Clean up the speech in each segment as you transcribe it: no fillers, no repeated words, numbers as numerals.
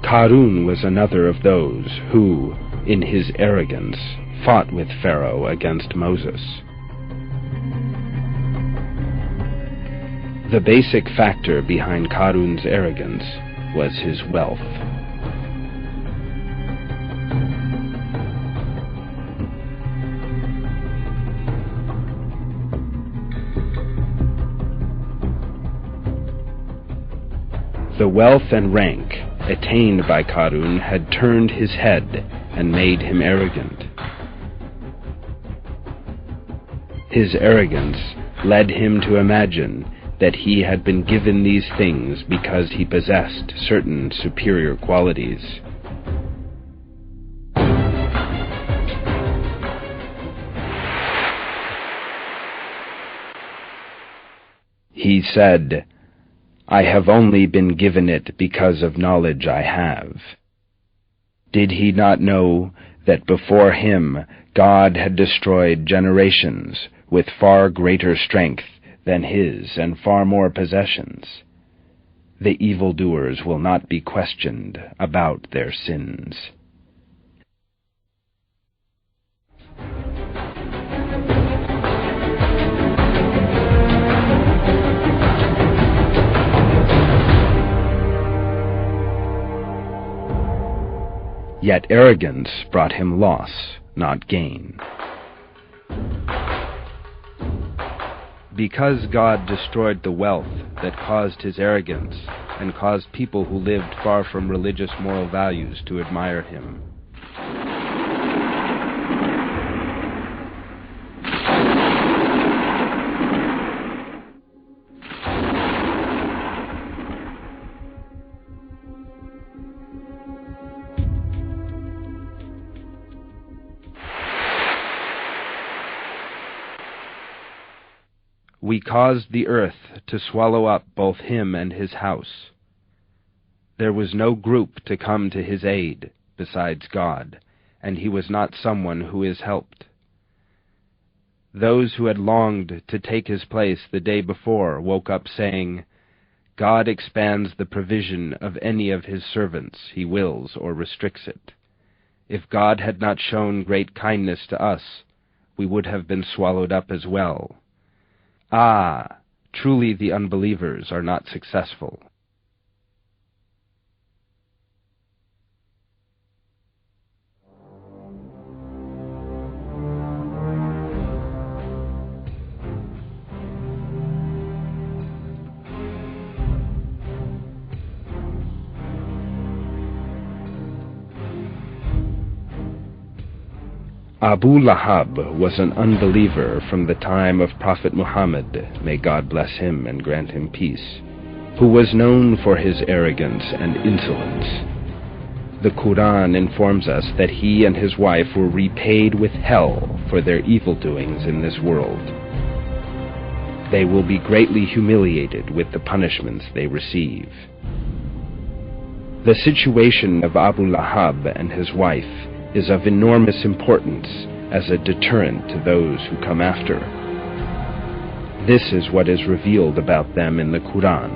Qarun was another of those who, in his arrogance, fought with Pharaoh against Moses. The basic factor behind Qarun's arrogance was his wealth. The wealth and rank attained by Qarun had turned his head and made him arrogant. His arrogance led him to imagine that he had been given these things because he possessed certain superior qualities. He said, "I have only been given it because of knowledge I have." Did he not know that before him God had destroyed generations with far greater strength than his and far more possessions? The evildoers will not be questioned about their sins. Yet arrogance brought him loss, not gain. Because God destroyed the wealth that caused his arrogance and caused people who lived far from religious moral values to admire him. We caused the earth to swallow up both him and his house. There was no group to come to his aid besides God, and he was not someone who is helped. Those who had longed to take his place the day before woke up saying, "God expands the provision of any of his servants he wills or restricts it. If God had not shown great kindness to us, we would have been swallowed up as well. Ah, truly the unbelievers are not successful." Abu Lahab was an unbeliever from the time of Prophet Muhammad, may God bless him and grant him peace, who was known for his arrogance and insolence. The Qur'an informs us that he and his wife were repaid with hell for their evil doings in this world. They will be greatly humiliated with the punishments they receive. The situation of Abu Lahab and his wife is of enormous importance as a deterrent to those who come after. This is what is revealed about them in the Qur'an.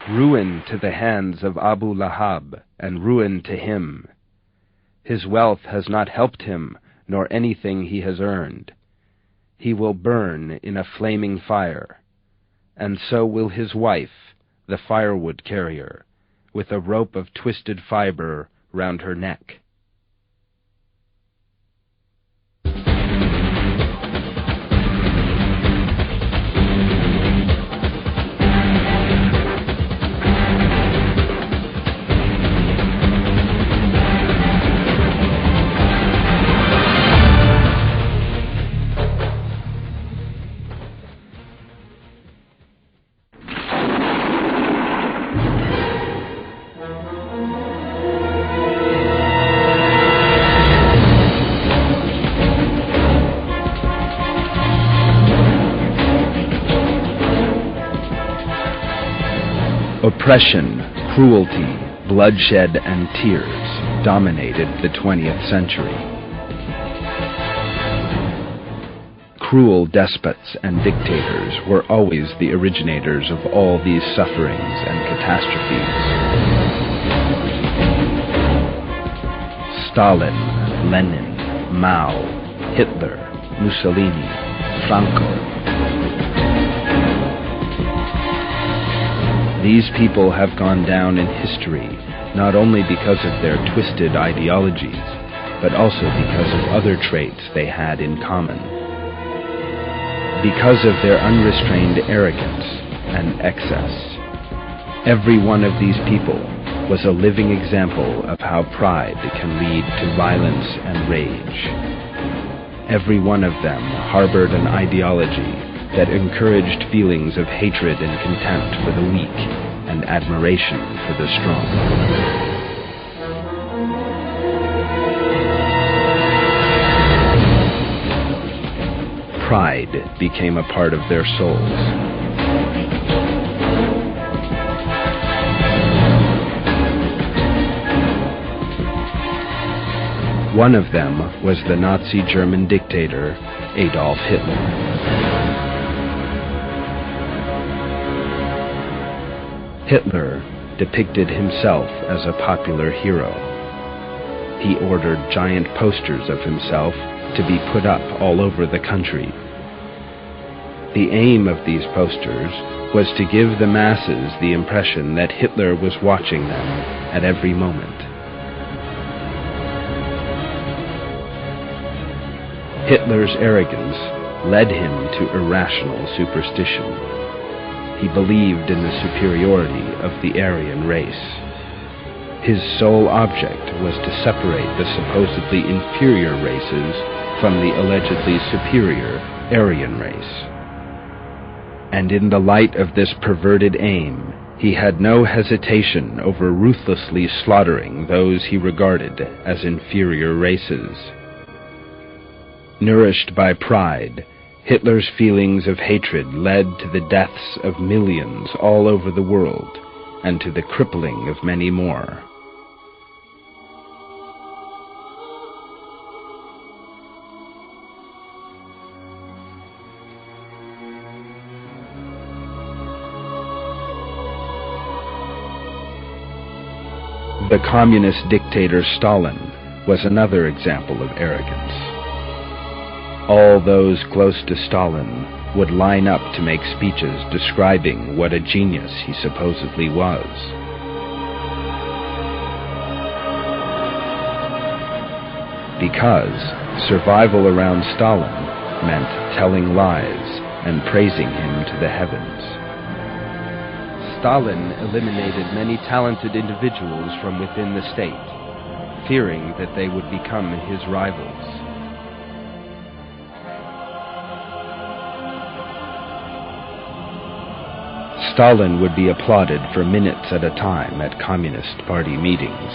Ruin to the hands of Abu Lahab, and ruin to him. His wealth has not helped him, nor anything he has earned. He will burn in a flaming fire, and so will his wife, the firewood carrier, with a rope of twisted fiber round her neck. Oppression, cruelty, bloodshed, and tears dominated the 20th century. cruel despots and dictators were always the originators of all these sufferings and catastrophes. Stalin, Lenin, Mao, Hitler, Mussolini, Franco. These people have gone down in history not only because of their twisted ideologies, but also because of other traits they had in common. Because of their unrestrained arrogance and excess. Every one of these people was a living example of how pride can lead to violence and rage. Every one of them harbored an ideology that encouraged feelings of hatred and contempt for the weak and admiration for the strong. Pride became a part of their souls. One of them was the Nazi German dictator Adolf Hitler. Hitler depicted himself as a popular hero. He ordered giant posters of himself to be put up all over the country. The aim of these posters was to give the masses the impression that Hitler was watching them at every moment. Hitler's arrogance led him to irrational superstition. He believed in the superiority of the Aryan race. His sole object was to separate the supposedly inferior races from the allegedly superior Aryan race. And in the light of this perverted aim, he had no hesitation over ruthlessly slaughtering those he regarded as inferior races. Nourished by pride, Hitler's feelings of hatred led to the deaths of millions all over the world and to the crippling of many more. The communist dictator Stalin was another example of arrogance. All those close to Stalin would line up to make speeches describing what a genius he supposedly was. Because survival around Stalin meant telling lies and praising him to the heavens. Stalin eliminated many talented individuals from within the state, fearing that they would become his rivals. Stalin would be applauded for minutes at a time at Communist Party meetings.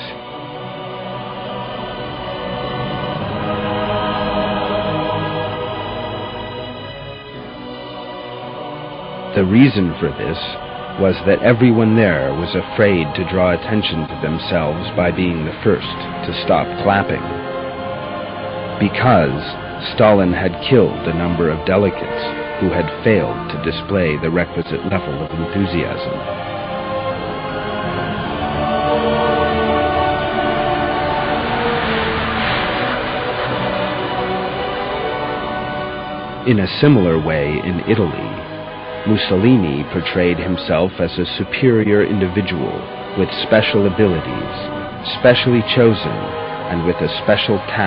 The reason for this was that everyone there was afraid to draw attention to themselves by being the first to stop clapping. Because Stalin had killed a number of delegates who had failed to display the requisite level of enthusiasm. In a similar way in Italy, Mussolini portrayed himself as a superior individual with special abilities, specially chosen, and with a special task